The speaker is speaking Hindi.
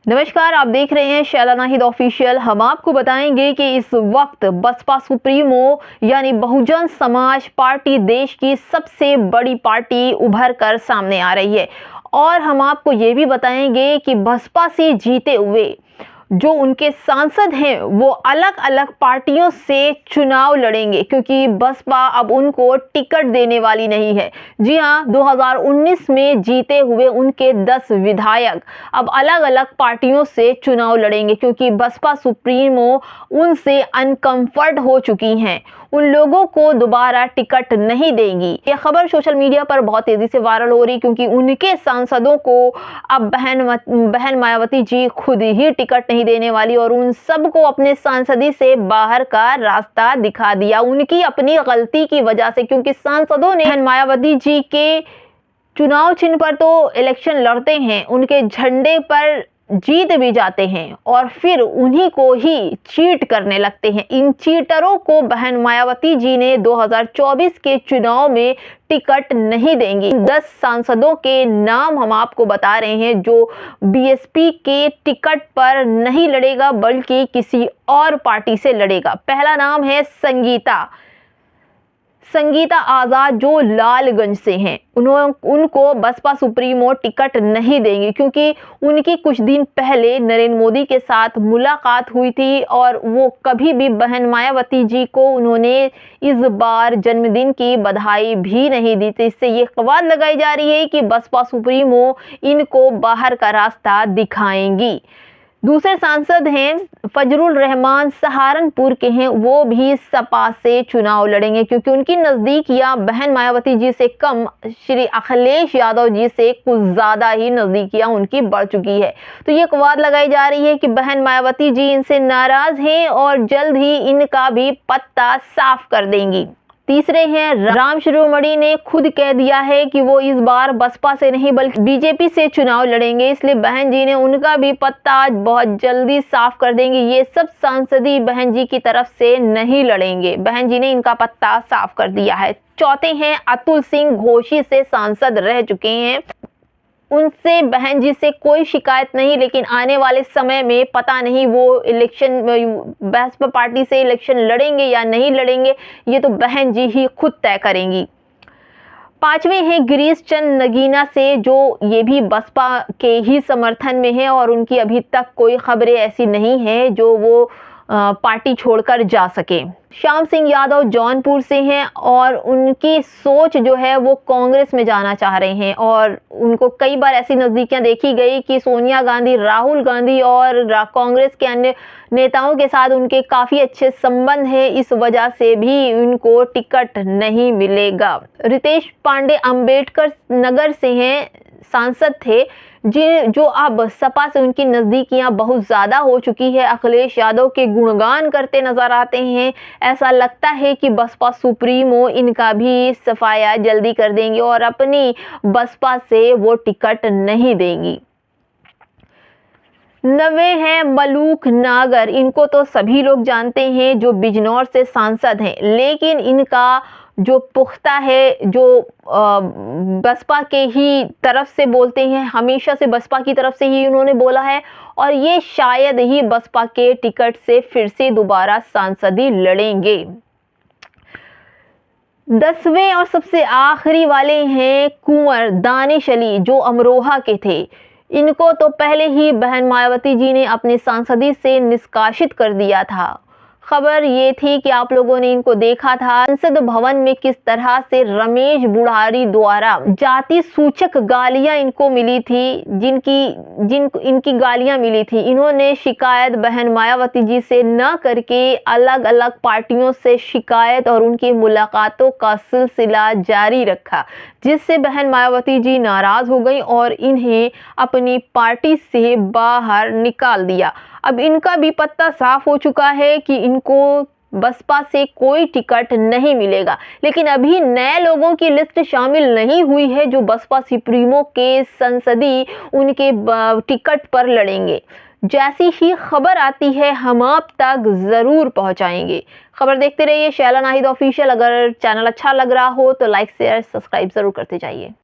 नमस्कार, आप देख रहे हैं शैला नाहिद ऑफिशियल। हम आपको बताएंगे कि इस वक्त बसपा सुप्रीमो यानी बहुजन समाज पार्टी देश की सबसे बड़ी पार्टी उभर कर सामने आ रही है। और हम आपको ये भी बताएंगे कि बसपा से जीते हुए जो उनके सांसद हैं वो अलग अलग पार्टियों से चुनाव लड़ेंगे, क्योंकि बसपा अब उनको टिकट देने वाली नहीं है। जी हां, 2019 में जीते हुए उनके 10 विधायक अब अलग अलग पार्टियों से चुनाव लड़ेंगे, क्योंकि बसपा सुप्रीमो उनसे अनकंफर्ट हो चुकी हैं। उन लोगों को दोबारा टिकट नहीं देंगी। यह खबर सोशल मीडिया पर बहुत तेजी से वायरल हो रही, क्योंकि उनके सांसदों को अब बहन मायावती जी खुद ही टिकट नहीं देने वाली और उन सबको अपने सांसदी से बाहर का रास्ता दिखा दिया, उनकी अपनी गलती की वजह से। क्योंकि सांसदों ने बहन मायावती जी के चुनाव चिन्ह पर तो इलेक्शन लड़ते हैं, उनके झंडे पर जीत भी जाते हैं और फिर उन्हीं को ही चीट करने लगते हैं। इन चीटरों को बहन मायावती जी ने 2024 के चुनाव में टिकट नहीं देंगी। 10 सांसदों के नाम हम आपको बता रहे हैं जो बीएसपी के टिकट पर नहीं लड़ेगा, बल्कि किसी और पार्टी से लड़ेगा। पहला नाम है संगीता आज़ाद, जो लालगंज से हैं। उनको बसपा सुप्रीमो टिकट नहीं देंगे, क्योंकि उनकी कुछ दिन पहले नरेंद्र मोदी के साथ मुलाकात हुई थी और वो कभी भी बहन मायावती जी को उन्होंने इस बार जन्मदिन की बधाई भी नहीं दी थी। इससे ये कवायद लगाई जा रही है कि बसपा सुप्रीमो इनको बाहर का रास्ता दिखाएंगी। दूसरे सांसद हैं फजरुल रहमान, सहारनपुर के हैं। वो भी सपा से चुनाव लड़ेंगे, क्योंकि उनकी नज़दीकियां बहन मायावती जी से कम श्री अखिलेश यादव जी से कुछ ज़्यादा ही नज़दीकियां उनकी बढ़ चुकी है। तो ये कवायद लगाई जा रही है कि बहन मायावती जी इनसे नाराज़ हैं और जल्द ही इनका भी पत्ता साफ कर देंगी। तीसरे हैं राम शिरोमणि ने खुद कह दिया है कि वो इस बार बसपा से नहीं बल्कि बीजेपी से चुनाव लड़ेंगे, इसलिए बहन जी ने उनका भी पत्ता बहुत जल्दी साफ कर देंगे। ये सब सांसदी बहन जी की तरफ से नहीं लड़ेंगे, बहन जी ने इनका पत्ता साफ कर दिया है। चौथे हैं अतुल सिंह, घोसी से सांसद रह चुके हैं। उनसे बहन जी से कोई शिकायत नहीं, लेकिन आने वाले समय में पता नहीं वो इलेक्शन बसपा पार्टी से इलेक्शन लड़ेंगे या नहीं लड़ेंगे, ये तो बहन जी ही खुद तय करेंगी। पांचवें हैं गिरीश चंद नगीना से, जो ये भी बसपा के ही समर्थन में है और उनकी अभी तक कोई खबरें ऐसी नहीं है जो वो पार्टी छोड़कर जा सके। श्याम सिंह यादव जौनपुर से हैं और उनकी सोच जो है वो कांग्रेस में जाना चाह रहे हैं और उनको कई बार ऐसी नज़दीकियां देखी गई कि सोनिया गांधी, राहुल गांधी और कांग्रेस के अन्य नेताओं के साथ उनके काफ़ी अच्छे संबंध हैं, इस वजह से भी उनको टिकट नहीं मिलेगा। रितेश पांडे अंबेडकर नगर से हैं, सांसद थे जो अब सपा से उनकी नज़दीकियां बहुत ज़्यादा हो चुकी है। अखिलेश यादव के गुणगान करते नजर आते हैं। ऐसा लगता है कि बसपा सुप्रीमो इनका भी सफाया जल्दी कर देंगे और अपनी बसपा से वो टिकट नहीं देंगी। 9वें हैं मलूक नागर, इनको तो सभी लोग जानते हैं, जो बिजनौर से सांसद हैं, लेकिन इनका जो पुख्ता है, जो बसपा के ही तरफ से बोलते हैं, हमेशा से बसपा की तरफ से ही उन्होंने बोला है और ये शायद ही बसपा के टिकट से फिर से दोबारा सांसदी लड़ेंगे। 10वें और सबसे आखिरी वाले हैं कुंवर दानिश अली, जो अमरोहा के थे। इनको तो पहले ही बहन मायावती जी ने अपनी सांसदी से निष्कासित कर दिया था। खबर ये थी कि आप लोगों ने इनको देखा था संसद भवन में किस तरह से रमेश बुढ़ारी द्वारा जाति सूचक गालियां इनको मिली थी, इनकी गालियां मिली थी। इन्होंने शिकायत बहन मायावती जी से न करके अलग अलग पार्टियों से शिकायत और उनकी मुलाकातों का सिलसिला जारी रखा, जिससे बहन मायावती जी नाराज हो गई और इन्हें अपनी पार्टी से बाहर निकाल दिया। अब इनका भी पत्ता साफ हो चुका है कि इनको बसपा से कोई टिकट नहीं मिलेगा, लेकिन अभी नए लोगों की लिस्ट शामिल नहीं हुई है जो बसपा सुप्रीमो के संसदी उनके टिकट पर लड़ेंगे। जैसी ही खबर आती है हम आप तक जरूर पहुंचाएंगे। खबर देखते रहिए शैला नाहिद ऑफिशियल। अगर चैनल अच्छा लग रहा हो तो लाइक शेयर सब्सक्राइब जरूर करते जाइए।